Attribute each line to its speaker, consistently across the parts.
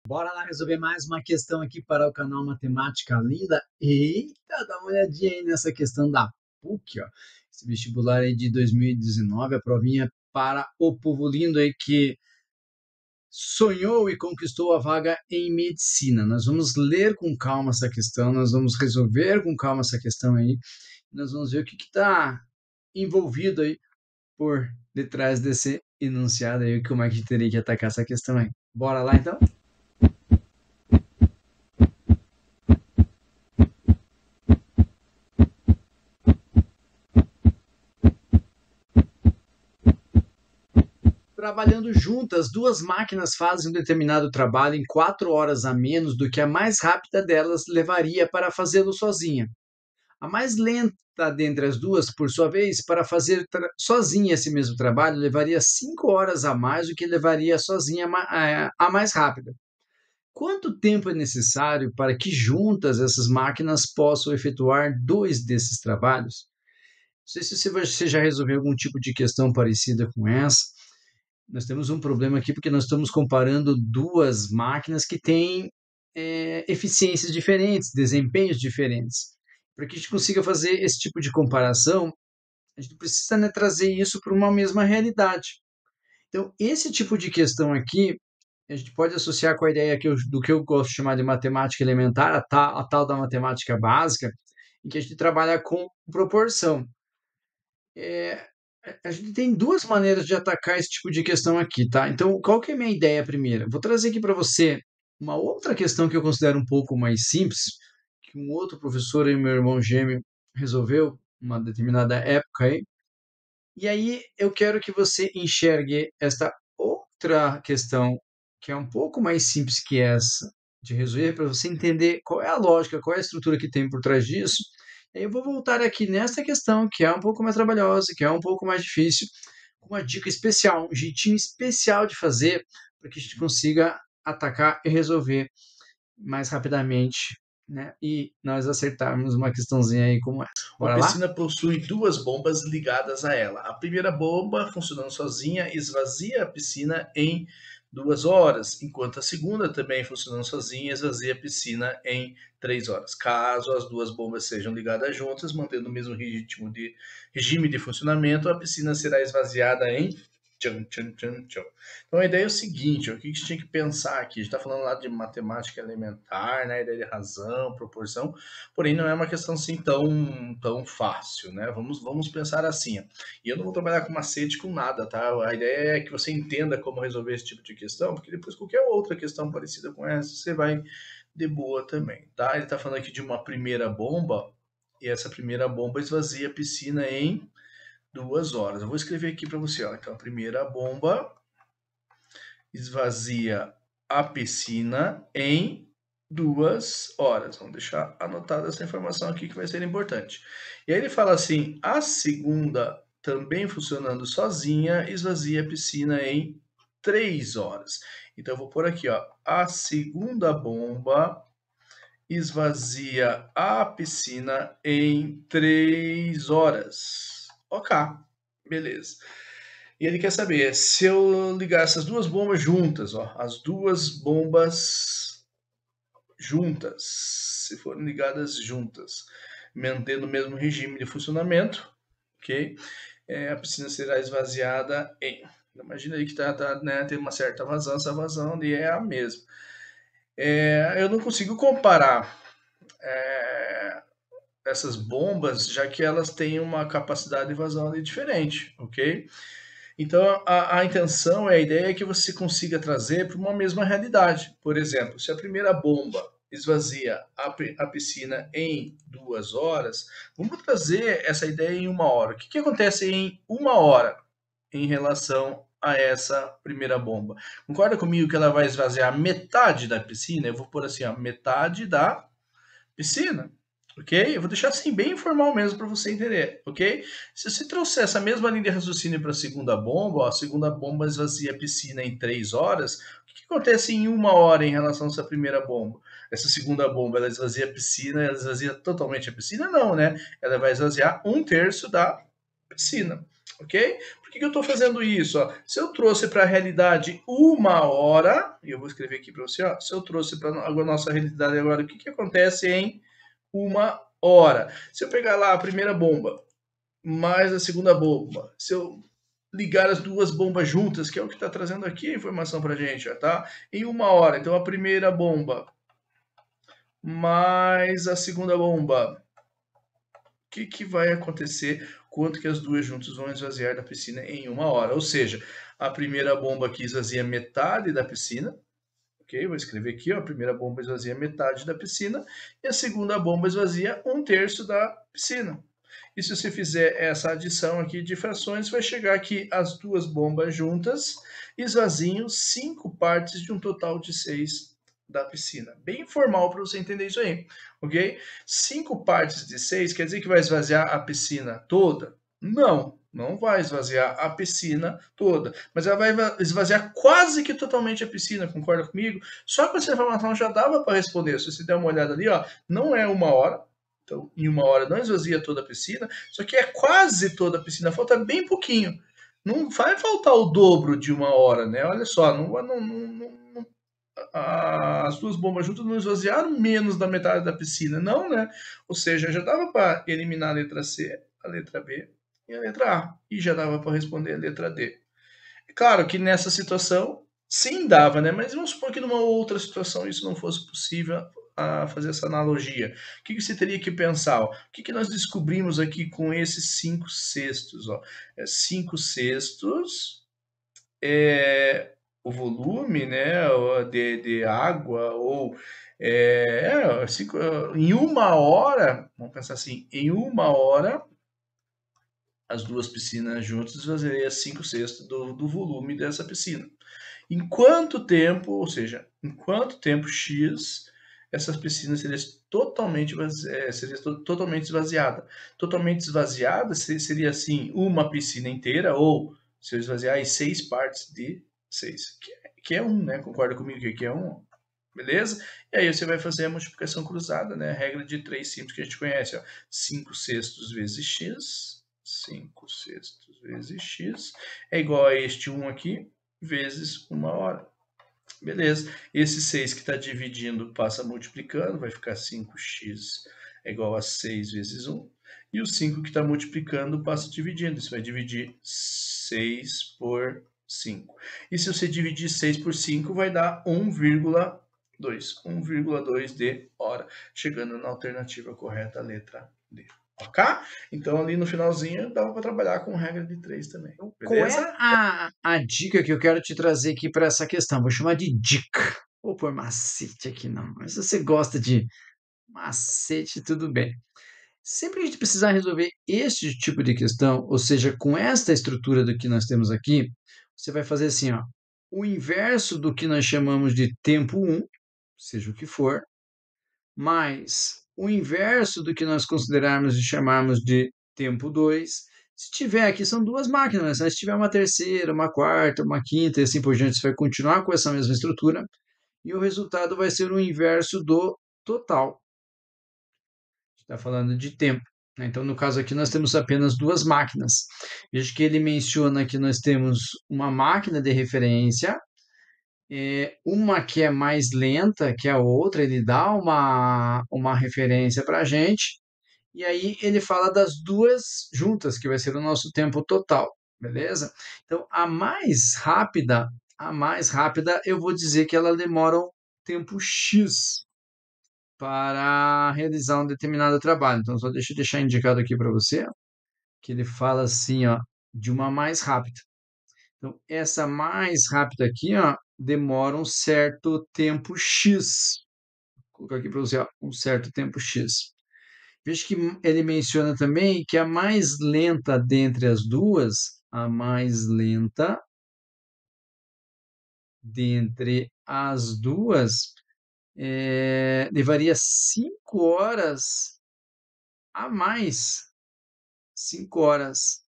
Speaker 1: Bora lá resolver mais uma questão aqui para o canal Matemática Linda. Eita, dá uma olhadinha aí nessa questão da PUC, ó. Esse vestibular aí de 2019, a provinha para o povo lindo aí que sonhou e conquistou a vaga em medicina. Nós vamos ler com calma essa questão, nós vamos resolver com calma essa questão aí. Nós vamos ver o que está envolvido aí por detrás desse enunciado aí, como é que teria que atacar essa questão aí. Bora lá então? Trabalhando juntas, duas máquinas fazem um determinado trabalho em 4 horas a menos do que a mais rápida delas levaria para fazê-lo sozinha. A mais lenta dentre as duas, por sua vez, para fazer sozinha esse mesmo trabalho, levaria 5 horas a mais do que levaria sozinha a mais rápida. Quanto tempo é necessário para que juntas essas máquinas possam efetuar dois desses trabalhos? Não sei se você já resolveu algum tipo de questão parecida com essa. Nós temos um problema aqui porque nós estamos comparando duas máquinas que têm eficiências diferentes, desempenhos diferentes. Para que a gente consiga fazer esse tipo de comparação, a gente precisa, né, trazer isso para uma mesma realidade. Então, esse tipo de questão aqui, a gente pode associar com a ideia do que eu gosto de chamar de matemática elementar, a tal da matemática básica, em que a gente trabalha com proporção. É, a gente tem duas maneiras de atacar esse tipo de questão aqui, tá? Então, qual que é a minha ideia primeiro? Vou trazer aqui para você uma outra questão que eu considero um pouco mais simples, que um outro professor e meu irmão gêmeo resolveu uma determinada época aí. E aí eu quero que você enxergue esta outra questão, que é um pouco mais simples que essa, de resolver, para você entender qual é a lógica, qual é a estrutura que tem por trás disso. E aí eu vou voltar aqui nesta questão, que é um pouco mais trabalhosa, que é um pouco mais difícil, com uma dica especial, um jeitinho especial de fazer, para que a gente consiga atacar e resolver mais rapidamente, né? E nós acertarmos uma questãozinha aí como essa.
Speaker 2: Uma
Speaker 1: Bora lá?
Speaker 2: piscina possui duas bombas ligadas a ela. A primeira bomba, funcionando sozinha, esvazia a piscina em 2 horas, enquanto a segunda, também funcionando sozinha, esvazia a piscina em 3 horas. Caso as duas bombas sejam ligadas juntas, mantendo o mesmo regime de funcionamento, a piscina será esvaziada em tcham, tcham, tcham, tcham. Então a ideia é o seguinte, o que a gente tinha que pensar aqui? A gente está falando lá de matemática elementar, né, ideia de razão, proporção, porém não é uma questão assim tão fácil, né? Vamos pensar assim. Ó. E eu não vou trabalhar com macete com nada, tá? A ideia é que você entenda como resolver esse tipo de questão, porque depois qualquer outra questão parecida com essa, você vai de boa também, tá? Ele está falando aqui de uma primeira bomba, e essa primeira bomba esvazia a piscina em 2 horas. Eu vou escrever aqui para você, ó. Então, a primeira bomba esvazia a piscina em 2 horas. Vamos deixar anotada essa informação aqui que vai ser importante. E aí ele fala assim: a segunda, também funcionando sozinha, esvazia a piscina em 3 horas. Então eu vou pôr aqui, ó, a segunda bomba esvazia a piscina em 3 horas. Ok, beleza. E ele quer saber se eu ligar essas duas bombas juntas, ó, as duas bombas juntas, se forem ligadas juntas, mantendo o mesmo regime de funcionamento, ok? A piscina será esvaziada em. Imagina aí que né, tem uma certa vazão, essa vazão ali é a mesma. Eu não consigo comparar é, essas bombas, já que elas têm uma capacidade de vazão ali diferente, ok? Então, a intenção, a ideia é que você consiga trazer para uma mesma realidade. Por exemplo, se a primeira bomba esvazia a piscina em 2 horas, vamos trazer essa ideia em 1 hora. O que acontece em 1 hora em relação a essa primeira bomba? Concorda comigo que ela vai esvaziar metade da piscina? Eu vou pôr assim, ó, metade da piscina, ok? Eu vou deixar assim bem informal mesmo para você entender, ok? Se você trouxer essa mesma linha de raciocínio para a segunda bomba, ó, a segunda bomba esvazia a piscina em 3 horas, o que acontece em 1 hora em relação a essa primeira bomba? Essa segunda bomba, ela esvazia a piscina, ela esvazia totalmente a piscina? Não, né? Ela vai esvaziar 1/3 da piscina. ok? Por que eu estou fazendo isso? Ó? Se eu trouxe para a realidade 1 hora, e eu vou escrever aqui para você, ó, se eu trouxe para a nossa realidade agora, o que acontece em 1 hora? Se eu pegar lá a primeira bomba, mais a segunda bomba, se eu ligar as duas bombas juntas, que é o que está trazendo aqui a informação para a gente, ó, tá? Em 1 hora, então a primeira bomba mais a segunda bomba, que vai acontecer quanto que as duas juntas vão esvaziar da piscina em 1 hora? Ou seja, a primeira bomba aqui esvazia metade da piscina, ok? Vou escrever aqui, ó, a primeira bomba esvazia metade da piscina e a segunda bomba esvazia 1/3 da piscina. E se você fizer essa adição aqui de frações, vai chegar que as duas bombas juntas esvaziam 5 partes de um total de 6 da piscina. Bem informal para você entender isso aí, ok? 5 partes de 6 quer dizer que vai esvaziar a piscina toda? Não, não vai esvaziar a piscina toda, mas ela vai esvaziar quase que totalmente a piscina, concorda comigo? Só com essa informação já dava para responder. Se você der uma olhada ali, ó, não é 1 hora, então em 1 hora não esvazia toda a piscina, só que é quase toda a piscina, falta bem pouquinho. Não vai faltar o dobro de 1 hora, né? Olha só, as duas bombas juntas não esvaziaram menos da metade da piscina, não, né? Ou seja, já dava para eliminar a letra C, a letra B e a letra A, e já dava para responder a letra D. Claro que nessa situação, sim, dava, né? Mas vamos supor que numa outra situação isso não fosse possível a fazer essa analogia. O que você teria que pensar? Ó? O que nós descobrimos aqui com esses 5/6? Ó? 5/6 é o volume, né, de água, ou em 1 hora, vamos pensar assim, em 1 hora as duas piscinas juntas esvaziaria 5/6 do volume dessa piscina. Em quanto tempo, ou seja, em quanto tempo X essas piscinas seriam totalmente esvaziadas? Totalmente esvaziada seria assim, uma piscina inteira, ou se eu esvaziar em 6 partes de 6, que é 1, né? Concorda comigo que é 1? Beleza? E aí você vai fazer a multiplicação cruzada, né? A regra de 3 simples que a gente conhece, ó. 5/6 vezes x, 5/6 vezes x é igual a este 1 aqui, vezes 1 hora. Beleza. Esse 6 que está dividindo passa multiplicando, vai ficar 5x é igual a 6 vezes 1. E o 5 que está multiplicando passa dividindo. Isso vai dividir 6 por 5. E se você dividir 6 por 5, vai dar 1,2 de hora, chegando na alternativa correta, a letra D. Ok? Então, ali no finalzinho, dava para trabalhar com regra de 3 também.
Speaker 1: Então, qual é
Speaker 2: Beleza?
Speaker 1: a dica que eu quero te trazer aqui para essa questão? Vou chamar de dica. Vou pôr macete aqui não, mas se você gosta de macete, tudo bem. Sempre que a gente precisar resolver este tipo de questão, ou seja, com esta estrutura do que nós temos aqui, você vai fazer assim, ó, o inverso do que nós chamamos de tempo 1, seja o que for, mais o inverso do que nós considerarmos e chamarmos de tempo 2. Se tiver aqui, são duas máquinas, né? Se tiver uma terceira, uma quarta, uma quinta e assim por diante, você vai continuar com essa mesma estrutura e o resultado vai ser o inverso do total. Está falando de tempo, né? Então, no caso aqui, nós temos apenas duas máquinas. Veja que ele menciona que nós temos uma máquina de referência, uma que é mais lenta que a outra, ele dá uma referência para a gente, e aí ele fala das duas juntas, que vai ser o nosso tempo total, beleza? Então, a mais rápida, eu vou dizer que ela demora um tempo X para realizar um determinado trabalho. Então, só deixa eu deixar indicado aqui para você, que ele fala assim, ó, de uma mais rápida. Então, essa mais rápida aqui, ó, demora um certo tempo X. Vou colocar aqui para você, ó, um certo tempo X. Veja que ele menciona também que a mais lenta dentre as duas, a mais lenta dentre as duas, levaria 5 horas a mais, 5 horas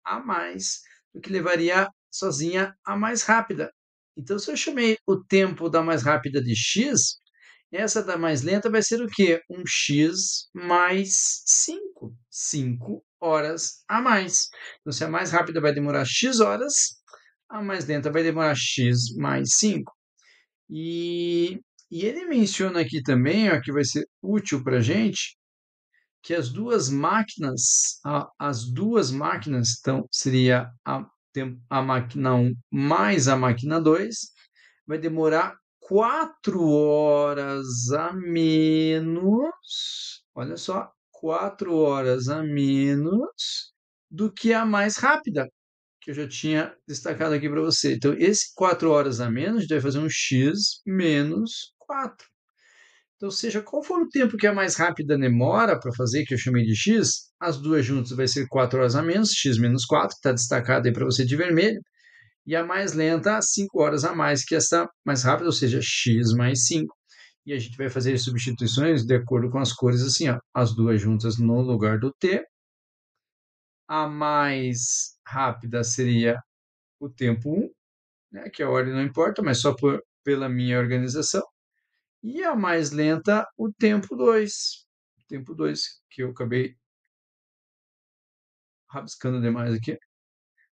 Speaker 1: a mais do que levaria sozinha a mais rápida. Então, se eu chamei o tempo da mais rápida de x, Essa da mais lenta vai ser o quê? Um x mais 5. 5 horas a mais. Então, se a mais rápida vai demorar x horas, a mais lenta vai demorar x mais 5. E, e ele menciona aqui também, ó, que vai ser útil para a gente, que as duas máquinas, então seria a máquina 1 mais a máquina 2, vai demorar 4 horas a menos, olha só, 4 horas a menos do que a mais rápida, que eu já tinha destacado aqui para você. Então, esse 4 horas a menos, a gente vai fazer um x menos 4. Então, seja qual for o tempo que a mais rápida demora para fazer, que eu chamei de x, as duas juntas vai ser 4 horas a menos, x menos 4, está destacado aí para você de vermelho, e a mais lenta, 5 horas a mais que essa mais rápida, ou seja, x mais 5. E a gente vai fazer as substituições de acordo com as cores, assim, ó, as duas juntas no lugar do t. A mais rápida seria o tempo 1, né, que a ordem não importa, mas só pela minha organização. E a mais lenta, o tempo 2. O tempo 2, que eu acabei rabiscando demais aqui.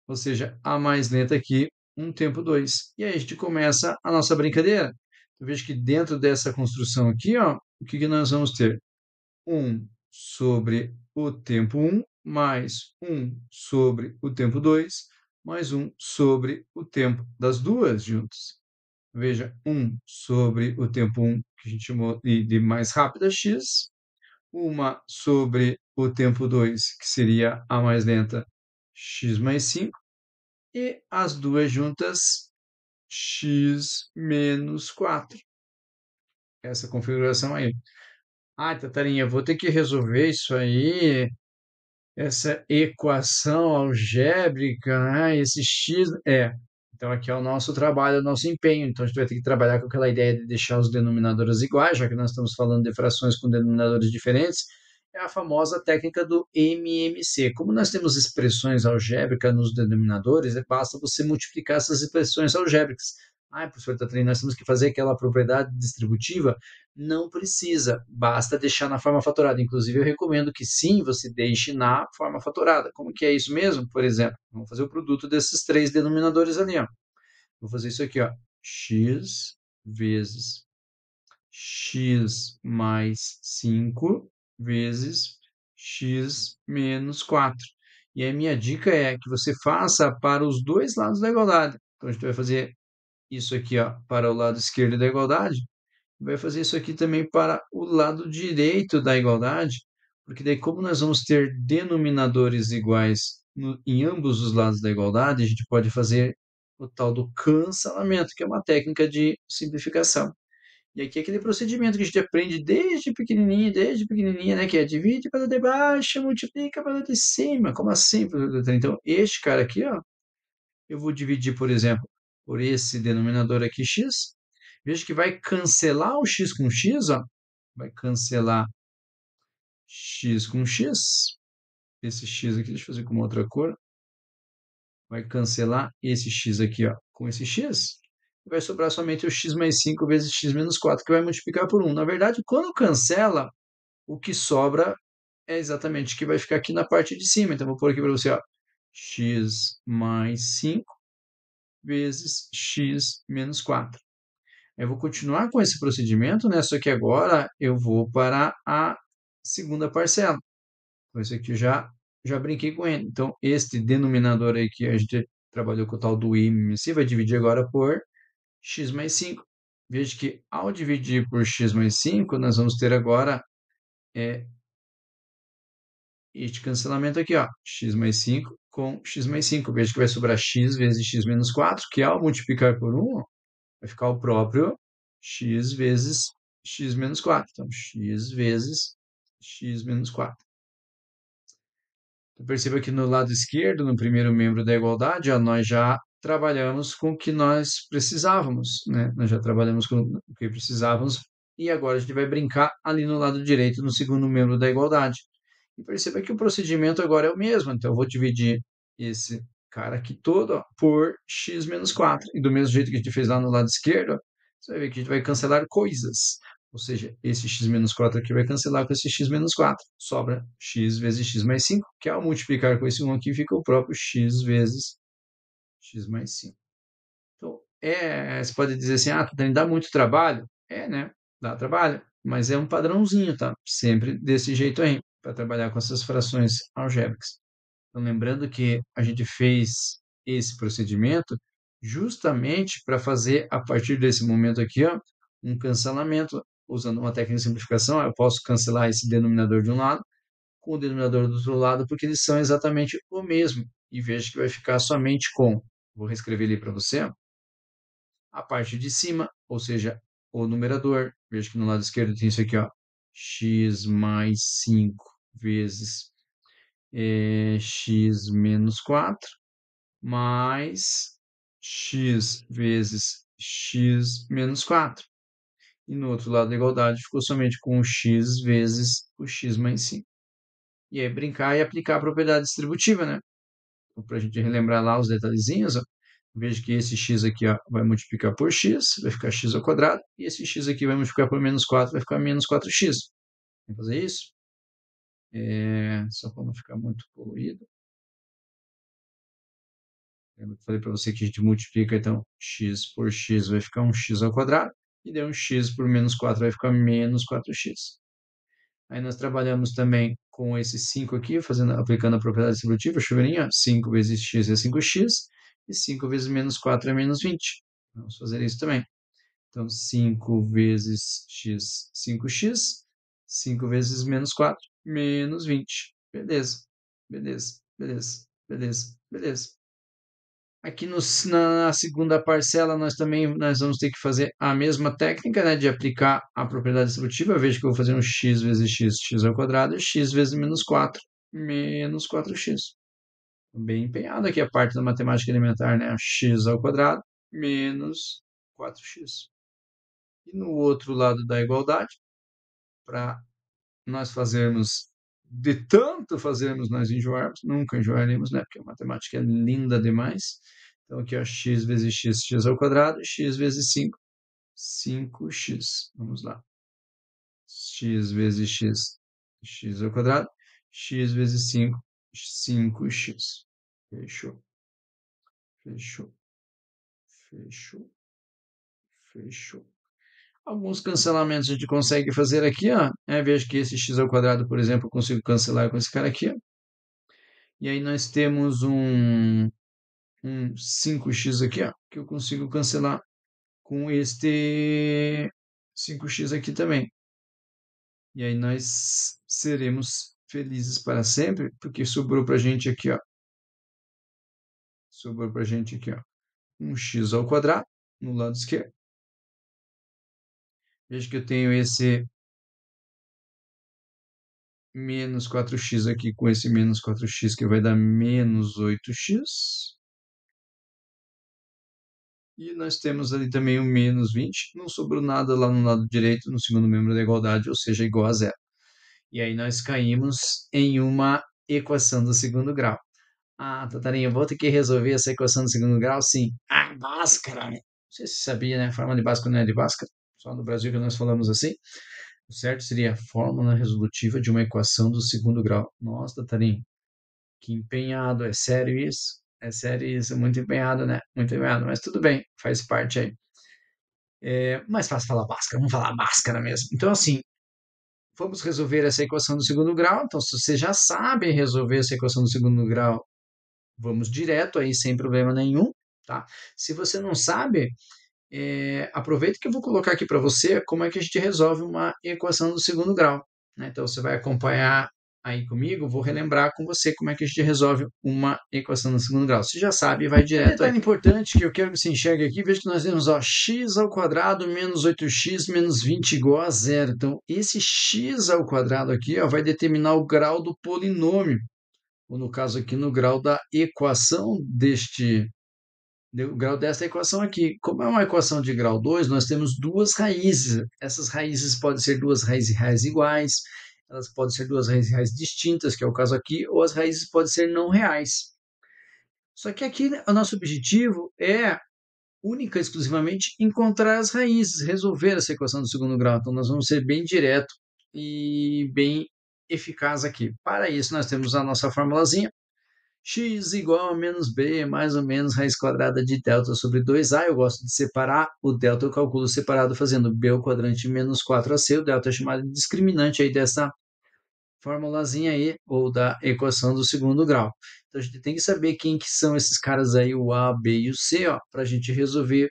Speaker 1: Ou seja, a mais lenta aqui, um tempo 2. E aí a gente começa a nossa brincadeira. Eu vejo que dentro dessa construção aqui, ó, o que nós vamos ter? 1 sobre o tempo 1, mais 1 sobre o tempo 2, mais 1 sobre o tempo das duas juntas. Veja, 1 sobre o tempo 1, que a gente chamou de mais rápida, x, uma sobre o tempo 2, que seria a mais lenta, x mais 5, e as duas juntas, x menos 4. Essa configuração aí. Ah, Tatarinha, vou ter que resolver isso aí, essa equação algébrica, né? Esse x. Então, aqui é o nosso trabalho, o nosso empenho. Então, a gente vai ter que trabalhar com aquela ideia de deixar os denominadores iguais, já que nós estamos falando de frações com denominadores diferentes. É a famosa técnica do MMC. Como nós temos expressões algébricas nos denominadores, basta você multiplicar essas expressões algébricas. Ah, professor Tatrin, nós temos que fazer aquela propriedade distributiva? Não precisa, basta deixar na forma fatorada. Inclusive, eu recomendo que sim, você deixe na forma fatorada. Como que é isso mesmo? Por exemplo, vamos fazer o produto desses três denominadores ali, ó. Vou fazer isso aqui, ó. X vezes x mais 5 vezes x menos 4. E a minha dica é que você faça para os dois lados da igualdade. Então, a gente vai fazer isso aqui, ó, para o lado esquerdo da igualdade, vai fazer isso aqui também para o lado direito da igualdade, porque daí como nós vamos ter denominadores iguais em ambos os lados da igualdade, a gente pode fazer o tal do cancelamento, que é uma técnica de simplificação. E aqui é aquele procedimento que a gente aprende desde pequenininha, né, que é divide pela de baixo, multiplica pela de cima. Como assim, professor doutor? Então, este cara aqui, ó, eu vou dividir, por exemplo, por esse denominador aqui, x. Veja que vai cancelar o x com x, ó. Vai cancelar x com x. Esse x aqui, deixa eu fazer com uma outra cor. Vai cancelar esse x aqui, ó, com esse x. Vai sobrar somente o x mais 5 vezes x menos 4, que vai multiplicar por 1. Na verdade, quando cancela, o que sobra é exatamente o que vai ficar aqui na parte de cima. Então, vou pôr aqui para você, ó, x mais 5 vezes x menos 4. Eu vou continuar com esse procedimento, né? Só que agora eu vou para a segunda parcela. Então, esse aqui eu já brinquei com ele. Então, este denominador aí que a gente trabalhou com o tal do IMC vai dividir agora por x mais 5. Veja que ao dividir por x mais 5, nós vamos ter agora este cancelamento aqui, ó, x mais 5 com x mais 5. Veja que vai sobrar x vezes x menos 4, que ao multiplicar por 1, vai ficar o próprio x vezes x menos 4. Então, x vezes x menos 4. Então, perceba que no lado esquerdo, no primeiro membro da igualdade, ó, nós já trabalhamos com o que nós precisávamos, né? Nós já trabalhamos com o que precisávamos e agora a gente vai brincar ali no lado direito, no segundo membro da igualdade. E perceba que o procedimento agora é o mesmo. Então, eu vou dividir esse cara aqui todo, ó, por x menos 4. E do mesmo jeito que a gente fez lá no lado esquerdo, ó, você vai ver que a gente vai cancelar coisas. Ou seja, esse x menos 4 aqui vai cancelar com esse x menos 4. Sobra x vezes x mais 5, que ao multiplicar com esse 1 aqui fica o próprio x vezes x mais 5. Então, você pode dizer assim, dá muito trabalho? Né? Dá trabalho, mas é um padrãozinho, tá? Sempre desse jeito aí, para trabalhar com essas frações algébricas. Então, lembrando que a gente fez esse procedimento justamente para fazer, a partir desse momento aqui, ó, um cancelamento. Usando uma técnica de simplificação, eu posso cancelar esse denominador de um lado com o denominador do outro lado, porque eles são exatamente o mesmo. E veja que vai ficar somente com, vou reescrever ali para você, ó, a parte de cima, ou seja, o numerador. Veja que no lado esquerdo tem isso aqui, ó, x mais 5 vezes x menos 4 mais x vezes x menos 4. E no outro lado da igualdade ficou somente com o x vezes o x mais 5. E aí brincar e aplicar a propriedade distributiva, né? Então, para a gente relembrar lá os detalhezinhos, ó, veja que esse x aqui, ó, vai multiplicar por x, vai ficar x ao quadrado, e esse x aqui vai multiplicar por menos 4, vai ficar menos 4x. Vamos fazer isso? Só para não ficar muito poluído. Eu falei para você que a gente multiplica, então, x por x vai ficar um x ao quadrado, e daí um x por menos 4 vai ficar menos 4x. Aí nós trabalhamos também com esse 5 aqui, aplicando a propriedade distributiva, chuveirinho, 5 vezes x é 5x, e 5 vezes menos 4 é menos 20. Vamos fazer isso também. Então, 5 vezes x, 5x, 5 vezes menos 4, menos 20. Beleza, beleza, beleza, beleza, beleza. Aqui na segunda parcela, nós vamos ter que fazer a mesma técnica, né, de aplicar a propriedade distributiva. Eu vejo que eu vou fazer um x vezes x, x ao quadrado, e x vezes menos 4, menos 4x. Bem empenhado aqui a parte da matemática elementar, né? X ao quadrado, menos 4x. E no outro lado da igualdade, para nós fazermos, de tanto fazermos, nós enjoarmos, nunca enjoaremos, né? Porque a matemática é linda demais. Então, aqui, ó, x vezes x, x ao quadrado, x vezes 5, 5x. Vamos lá. X vezes x, x ao quadrado, x vezes 5, 5x. Fechou. Fechou. Fechou. Fechou. Alguns cancelamentos a gente consegue fazer aqui, ó. Veja que esse x ao quadrado, por exemplo, eu consigo cancelar com esse cara aqui, ó. E aí nós temos um 5x aqui, ó, que eu consigo cancelar com este 5x aqui também. E aí nós seremos felizes para sempre, porque sobrou para a gente aqui, ó. Sobrou para a gente aqui, ó, um x ao quadrado no lado esquerdo. Veja que eu tenho esse menos 4x aqui com esse menos 4x, que vai dar menos 8x. E nós temos ali também o menos 20. Não sobrou nada lá no lado direito, no segundo membro da igualdade, ou seja, igual a zero. E aí nós caímos em uma equação do segundo grau. Tatarinha, eu vou ter que resolver essa equação do segundo grau? Sim. Bhaskara, né? Não sei se você sabia, né? Fórmula de Bhaskara não é de Bhaskara. Só no Brasil que nós falamos assim. O certo seria a fórmula resolutiva de uma equação do segundo grau. Nossa, Tatarinha, que empenhado. É sério isso? É sério isso. Muito empenhado, né? Muito empenhado. Mas tudo bem, faz parte aí. É mais fácil falar Bhaskara. Vamos falar Bhaskara mesmo. Então, assim, vamos resolver essa equação do segundo grau. Então, se você já sabe resolver essa equação do segundo grau, vamos direto aí sem problema nenhum, tá? Se você não sabe, aproveita que eu vou colocar aqui para você como é que a gente resolve uma equação do segundo grau, né? Então, você vai acompanhar aí comigo, vou relembrar com você como é que a gente resolve uma equação do segundo grau. Você já sabe, vai direto aí. Detalhe importante que eu quero que você enxergue aqui, veja que nós temos, ó, x ao quadrado menos 8x menos 20 igual a zero. Então, esse x ao quadrado aqui, ó, vai determinar o grau do polinômio, ou no caso aqui, no grau da equação o grau dessa equação aqui. Como é uma equação de grau 2, nós temos duas raízes. Essas raízes podem ser duas raízes reais iguais, elas podem ser duas raízes reais distintas, que é o caso aqui, ou as raízes podem ser não reais. Só que aqui, né, o nosso objetivo é única e exclusivamente encontrar as raízes, resolver essa equação do segundo grau. Então, nós vamos ser bem direto e bem eficaz aqui. Para isso, nós temos a nossa formulazinha. X igual a menos b mais ou menos raiz quadrada de delta sobre 2a. Eu gosto de separar o delta, eu calculo separado fazendo b ao quadrante menos 4ac. O delta é chamado de discriminante aí dessa formulazinha aí, ou da equação do segundo grau. Então, a gente tem que saber quem que são esses caras aí, o A, B e o C, ó, para a gente resolver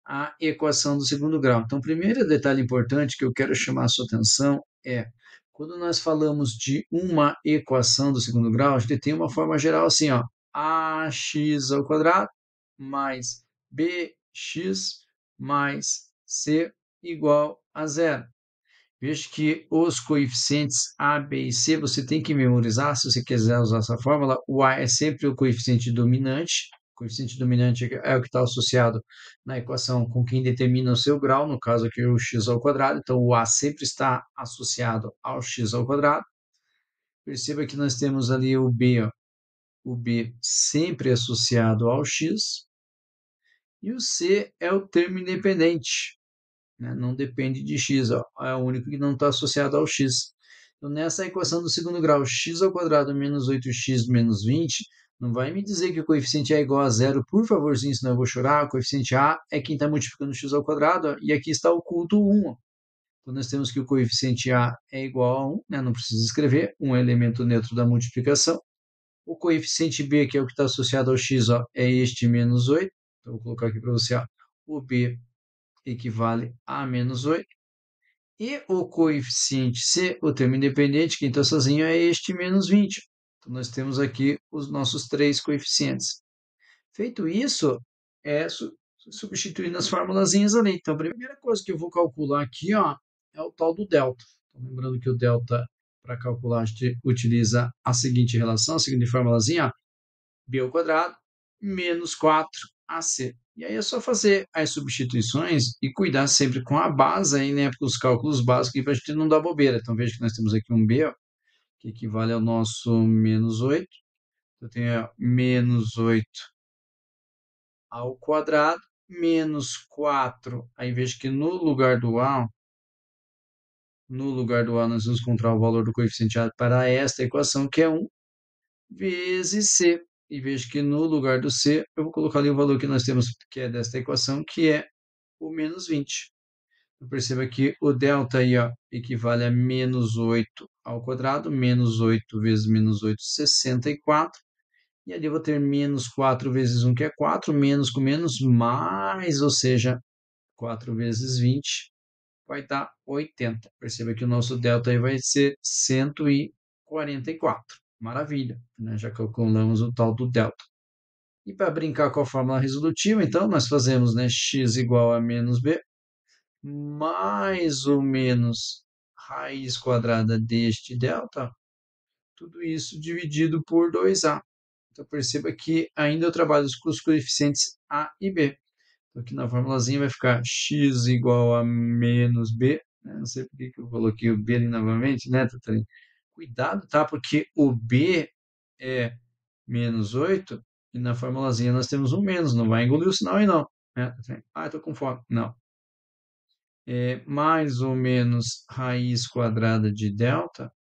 Speaker 1: a equação do segundo grau. Então, o primeiro detalhe importante que eu quero chamar a sua atenção é, quando nós falamos de uma equação do segundo grau, a gente tem uma forma geral assim, ó, ax ao quadrado mais bx mais c igual a zero. Veja que os coeficientes A, B e C você tem que memorizar se você quiser usar essa fórmula. O A é sempre o coeficiente dominante. O coeficiente dominante é o que está associado na equação com quem determina o seu grau, no caso aqui o x ao quadrado. Então, o A sempre está associado ao x ao quadrado. Perceba que nós temos ali o B, ó, o B sempre associado ao x. E o C é o termo independente, né? Não depende de x, ó, é o único que não está associado ao x. Então, nessa equação do segundo grau, x ao quadrado menos 8x menos 20, não vai me dizer que o coeficiente é igual a zero, por favorzinho, senão eu vou chorar. O coeficiente A é quem está multiplicando x ao quadrado, ó, e aqui está oculto 1. Ó. Então, nós temos que o coeficiente A é igual a 1, né? Não precisa escrever, 1 é elemento neutro da multiplicação. O coeficiente B, que é o que está associado ao x, ó, é este menos 8. Então, vou colocar aqui para você, ó, o B equivale a menos 8. E o coeficiente C, o termo independente, quem está sozinho, é este menos 20. Então, nós temos aqui os nossos três coeficientes. Feito isso, é substituir nas formulazinhas ali. Então, a primeira coisa que eu vou calcular aqui, ó, é o tal do delta. Então, lembrando que o delta, para calcular, a gente utiliza a seguinte relação, a seguinte formulazinha, ó, b ao quadrado menos 4ac. E aí é só fazer as substituições e cuidar sempre com a base aí, né, com os cálculos básicos para a gente não dar bobeira. Então veja que nós temos aqui um b, ó, que equivale ao nosso menos 8. Eu tenho menos 8 ao quadrado menos 4. Aí veja que no lugar do a, nós vamos encontrar o valor do coeficiente A para esta equação, que é 1 vezes C. E veja que no lugar do C, eu vou colocar ali o valor que nós temos, que é desta equação, que é o menos 20. Então, perceba que o delta aí, ó, equivale a menos 8 ao quadrado, menos 8 vezes menos 8, 64. E ali eu vou ter menos 4 vezes 1, que é 4, menos com menos, mais, ou seja, 4 vezes 20 vai dar 80. Perceba que o nosso delta aí vai ser 144. Maravilha, né? Já calculamos o tal do delta. E para brincar com a fórmula resolutiva, então, nós fazemos, né, x igual a menos b, mais ou menos raiz quadrada deste delta, tudo isso dividido por 2a. Então, perceba que ainda eu trabalho com os coeficientes a e b. Então, aqui na formulazinha vai ficar x igual a menos b. Né? Não sei por que eu coloquei o b ali novamente, né, Tatarinha? Cuidado, tá? Porque o b é menos 8 e na formulazinha nós temos um menos. Não vai engolir o sinal aí, não. Né? Ah, estou com fome. Não. É mais ou menos raiz quadrada de delta.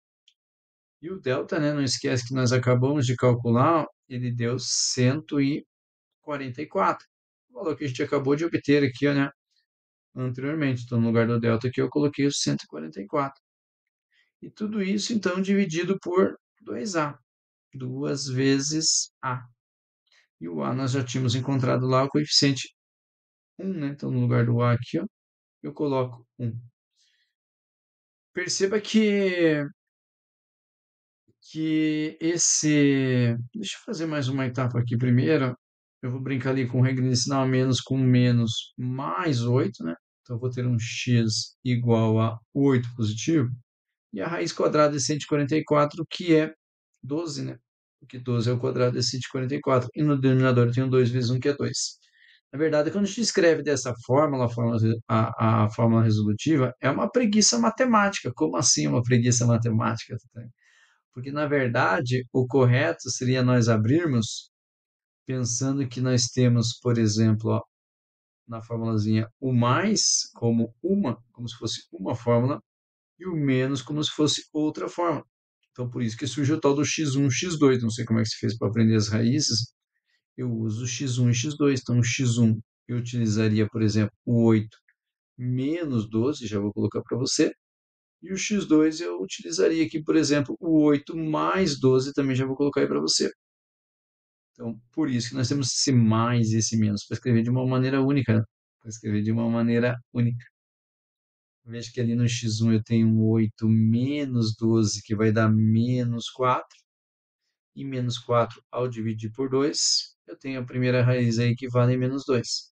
Speaker 1: E o delta, né, não esquece que nós acabamos de calcular, ele deu 144. O valor que a gente acabou de obter aqui, né, anteriormente. Então, no lugar do delta aqui, eu coloquei o 144. E tudo isso, então, dividido por 2a. 2 vezes a. E o a nós já tínhamos encontrado lá o coeficiente 1, né? Então, no lugar do a aqui, ó, eu coloco 1. Perceba que esse... Deixa eu fazer mais uma etapa aqui primeiro. Eu vou brincar ali com regra inicial menos com menos mais 8, né? Então, eu vou ter um x igual a 8 positivo. E a raiz quadrada de 144, que é 12, né? Porque 12 é o quadrado de 144. E no denominador eu tenho 2 vezes 1, que é 2. Na verdade, quando a gente escreve dessa fórmula, a fórmula resolutiva, é uma preguiça matemática. Como assim uma preguiça matemática? Porque, na verdade, o correto seria nós abrirmos pensando que nós temos, por exemplo, ó, na formulazinha o mais como se fosse uma fórmula, e o menos como se fosse outra fórmula. Então, por isso que surge o tal do x1, x2. Não sei como é que se fez para aprender as raízes. Eu uso x1 e x2. Então, o x1 eu utilizaria, por exemplo, o 8 menos 12, já vou colocar para você. E o x2 eu utilizaria aqui, por exemplo, o 8 mais 12, também já vou colocar aí para você. Então, por isso que nós temos esse mais e esse menos, para escrever de uma maneira única, né? Para escrever de uma maneira única. Veja que ali no x1 eu tenho um 8 menos 12, que vai dar menos 4. E menos 4 ao dividir por 2, eu tenho a primeira raiz aí que vale menos 2.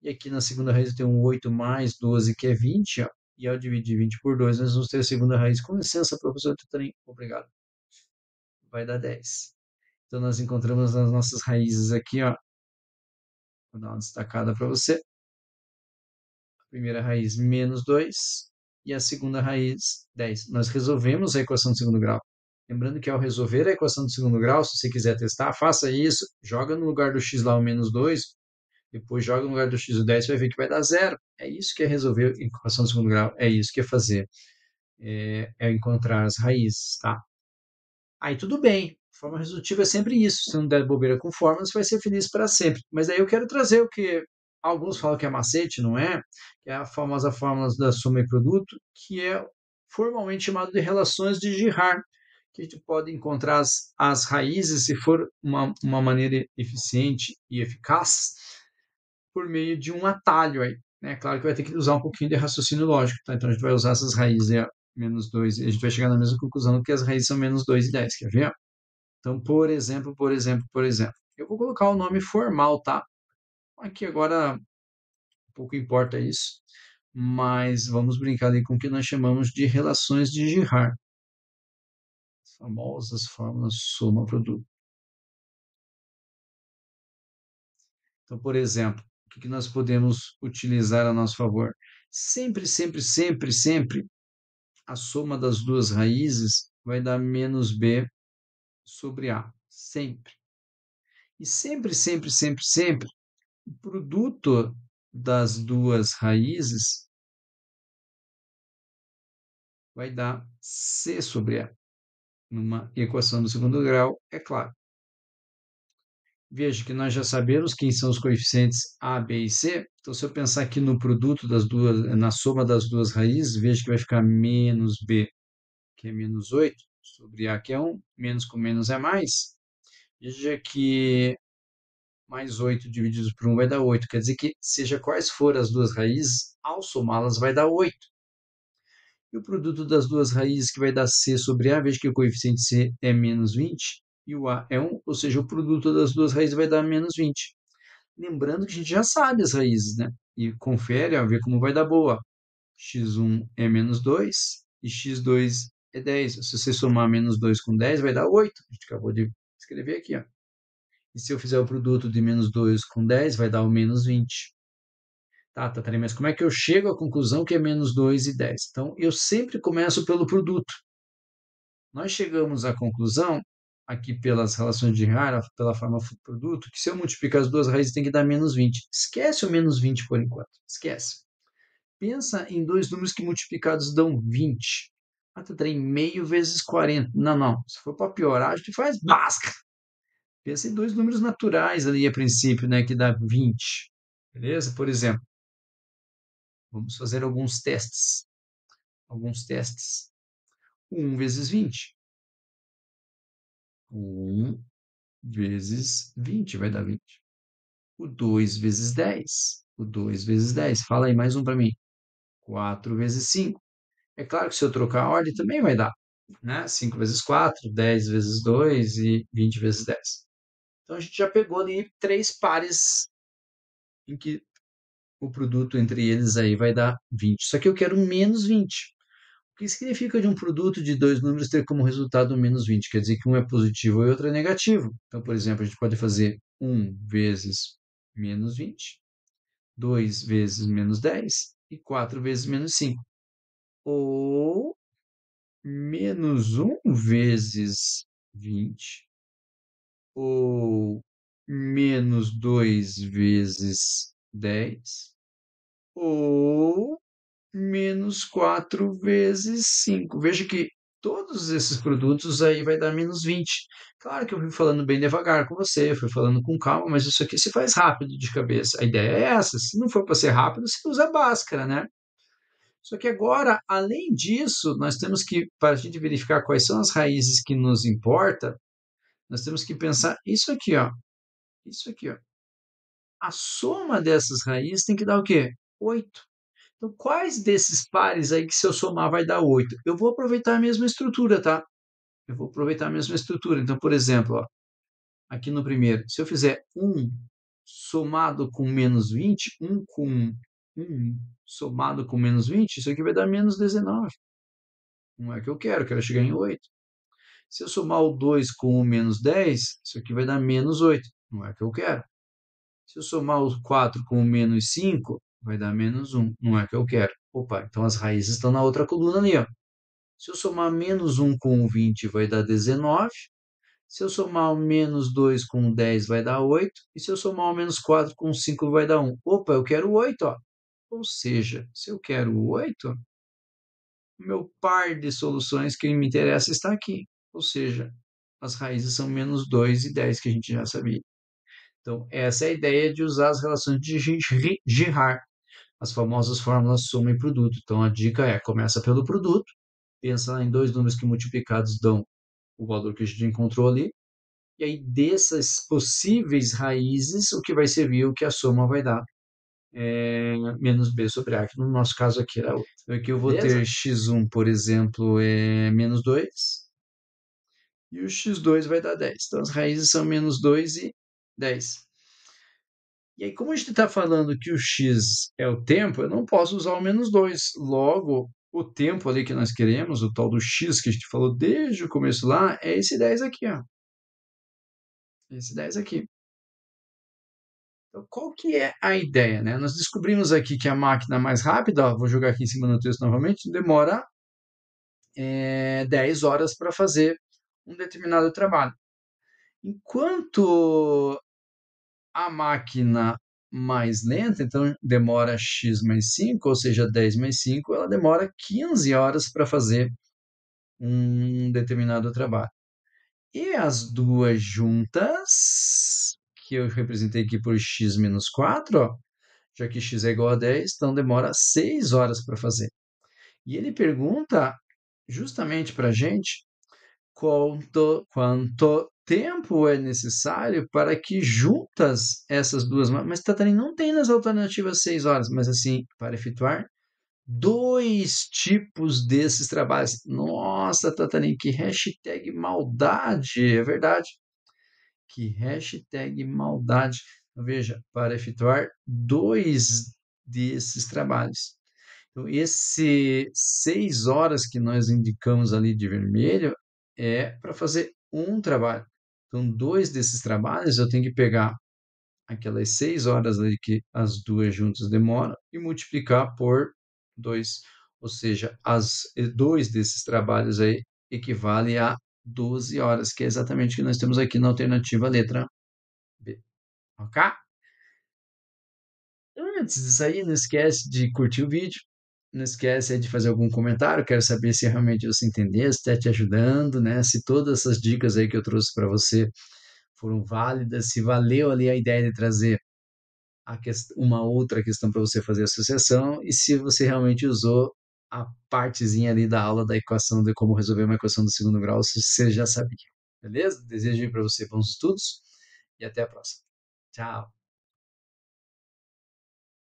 Speaker 1: E aqui na segunda raiz eu tenho um 8 mais 12, que é 20, ó. E ao dividir 20 por 2, nós vamos ter a segunda raiz. Com licença, professor Tutarim. Obrigado. Vai dar 10. Então, nós encontramos as nossas raízes aqui, ó. Vou dar uma destacada para você. A primeira raiz, menos 2. E a segunda raiz, 10. Nós resolvemos a equação de segundo grau. Lembrando que ao resolver a equação de segundo grau, se você quiser testar, faça isso. Joga no lugar do x lá o menos 2. Depois joga no lugar do x o 10, você vai ver que vai dar zero. É isso que é resolver a equação de segundo grau. É isso que é fazer. É encontrar as raízes, tá? Aí tudo bem. Forma resolutiva é sempre isso. Se não der bobeira com forma, você vai ser feliz para sempre. Mas aí eu quero trazer o que alguns falam que é macete, não é? Que é a famosa fórmula da soma e produto, que é formalmente chamado de relações de Girard, que a gente pode encontrar as raízes, se for uma maneira eficiente e eficaz, por meio de um atalho aí. Né? Claro que vai ter que usar um pouquinho de raciocínio lógico, tá? Então a gente vai usar essas raízes aí, ó, menos 2, e a gente vai chegar na mesma conclusão que as raízes são menos 2 e 10, quer ver? Então, por exemplo, eu vou colocar o nome formal, tá? Aqui agora pouco importa isso, mas vamos brincar ali com o que nós chamamos de relações de Girard, as famosas fórmulas soma-produto. Então, por exemplo, o que nós podemos utilizar a nosso favor? Sempre, sempre, sempre, sempre, a soma das duas raízes vai dar menos b sobre a. Sempre. E sempre, sempre, sempre, sempre, o produto das duas raízes vai dar c sobre a. Numa equação do segundo grau, é claro. Veja que nós já sabemos quem são os coeficientes a, b e c. Então, se eu pensar aqui no produto das duas, na soma das duas raízes, veja que vai ficar menos b, que é menos 8, sobre a, que é 1. Menos com menos é mais. Veja que mais 8 dividido por 1 vai dar 8. Quer dizer que, seja quais forem as duas raízes, ao somá-las vai dar 8. E o produto das duas raízes, que vai dar c sobre a, veja que o coeficiente c é menos 20 e o a é 1, ou seja, o produto das duas raízes vai dar menos 20. Lembrando que a gente já sabe as raízes, né? E confere, ó, ver como vai dar boa. x1 é menos 2 e x2 é 10. Se você somar menos 2 com 10, vai dar 8. A gente acabou de escrever aqui, ó. E se eu fizer o produto de menos 2 com 10, vai dar o menos 20. Tá, Tatarina, mas como é que eu chego à conclusão que é menos 2 e 10? Então, eu sempre começo pelo produto. Nós chegamos à conclusão, aqui pelas relações de Girard, pela forma produto, que se eu multiplicar as duas raízes tem que dar menos 20. Esquece o menos 20 por enquanto. Esquece. Pensa em dois números que multiplicados dão 20. Ah, Tatarina, meio vezes 40. Não, não. Se for para piorar, a gente faz básica. Pensa em dois números naturais ali a princípio, né, que dá 20. Beleza? Por exemplo, vamos fazer alguns testes. Alguns testes. 1 vezes 20. 1 vezes 20 vai dar 20. O 2 vezes 10. O 2 vezes 10. Fala aí mais um para mim. 4 vezes 5. É claro que se eu trocar a ordem também vai dar. Né? 5 vezes 4, 10 vezes 2 e 20 vezes 10. Então a gente já pegou ali três pares em que o produto entre eles aí vai dar 20. Só que eu quero menos 20. O que significa de um produto de dois números ter como resultado menos 20? Quer dizer que um é positivo e o outro é negativo. Então, por exemplo, a gente pode fazer 1 vezes menos 20, 2 vezes menos 10 e 4 vezes menos 5. Ou menos 1 vezes 20, ou menos 2 vezes 10, ou menos 4 vezes 5. Veja que todos esses produtos aí vai dar menos 20. Claro que eu fui falando bem devagar com você, fui falando com calma, mas isso aqui se faz rápido de cabeça. A ideia é essa. Se não for para ser rápido, você usa a Bhaskara, né? Só que agora, além disso, nós temos que, para a gente verificar quais são as raízes que nos importa, nós temos que pensar isso aqui, ó. Isso aqui, ó. A soma dessas raízes tem que dar o quê? 8. Então, quais desses pares aí que se eu somar vai dar 8? Eu vou aproveitar a mesma estrutura, tá? Eu vou aproveitar a mesma estrutura. Então, por exemplo, ó, aqui no primeiro, se eu fizer 1 somado com menos 20, 1 com 1 somado com menos 20, isso aqui vai dar menos 19. Não é que eu quero chegar em 8. Se eu somar o 2 com o menos 10, isso aqui vai dar menos 8. Não é que eu quero. Se eu somar o 4 com o menos 5, vai dar menos 1. Não é que eu quero. Opa, então as raízes estão na outra coluna ali, ó. Se eu somar menos 1 com o 20, vai dar 19. Se eu somar o menos 2 com o 10, vai dar 8. E se eu somar o menos 4 com o 5, vai dar 1. Opa, eu quero 8, ó. Ou seja, se eu quero 8, o meu par de soluções que me interessa está aqui. Ou seja, as raízes são menos 2 e 10, que a gente já sabia. Então, essa é a ideia de usar as relações de Girard, as famosas fórmulas soma e produto. Então, a dica é, começa pelo produto, pensa em dois números que multiplicados dão o valor que a gente encontrou ali, e aí dessas possíveis raízes, o que vai servir, o que a soma vai dar, menos b sobre a, que no nosso caso aqui era 8. Então, aqui eu vou ter x1, por exemplo, é menos 2, e o x2 vai dar 10. Então, as raízes são menos 2 e 10. E aí, como a gente está falando que o x é o tempo, eu não posso usar o menos 2. Logo, o tempo ali que nós queremos, o tal do x que a gente falou desde o começo lá, é esse 10 aqui, ó. Esse 10 aqui. Então, qual que é a ideia, né? Nós descobrimos aqui que a máquina mais rápida, ó, vou jogar aqui em cima do texto novamente, demora 10 horas para fazer um determinado trabalho. Enquanto a máquina mais lenta, então demora x mais 5, ou seja, 10 mais 5, ela demora 15 horas para fazer um determinado trabalho. E as duas juntas, que eu representei aqui por x menos 4, ó, já que x é igual a 10, então demora 6 horas para fazer. E ele pergunta justamente para a gente quanto tempo é necessário para que juntas essas duas. Mas, Tatani, não tem nas alternativas 6 horas, mas assim, para efetuar dois tipos desses trabalhos. Nossa, Tatani, que hashtag maldade, é verdade. Que hashtag maldade. Então, veja, para efetuar dois desses trabalhos. Então, esse 6 horas que nós indicamos ali de vermelho é para fazer um trabalho. Então, dois desses trabalhos eu tenho que pegar aquelas 6 horas ali que as duas juntas demoram e multiplicar por 2. Ou seja, dois desses trabalhos aí equivale a 12 horas, que é exatamente o que nós temos aqui na alternativa letra B. Ok? Antes disso aí, não esquece de curtir o vídeo, não esquece de fazer algum comentário, quero saber se realmente você entendeu, se está te ajudando, né? Se todas essas dicas aí que eu trouxe para você foram válidas, se valeu ali a ideia de trazer uma outra questão para você fazer associação e se você realmente usou a partezinha ali da aula da equação de como resolver uma equação do segundo grau, se você já sabia. Beleza? Desejo para você bons estudos e até a próxima. Tchau!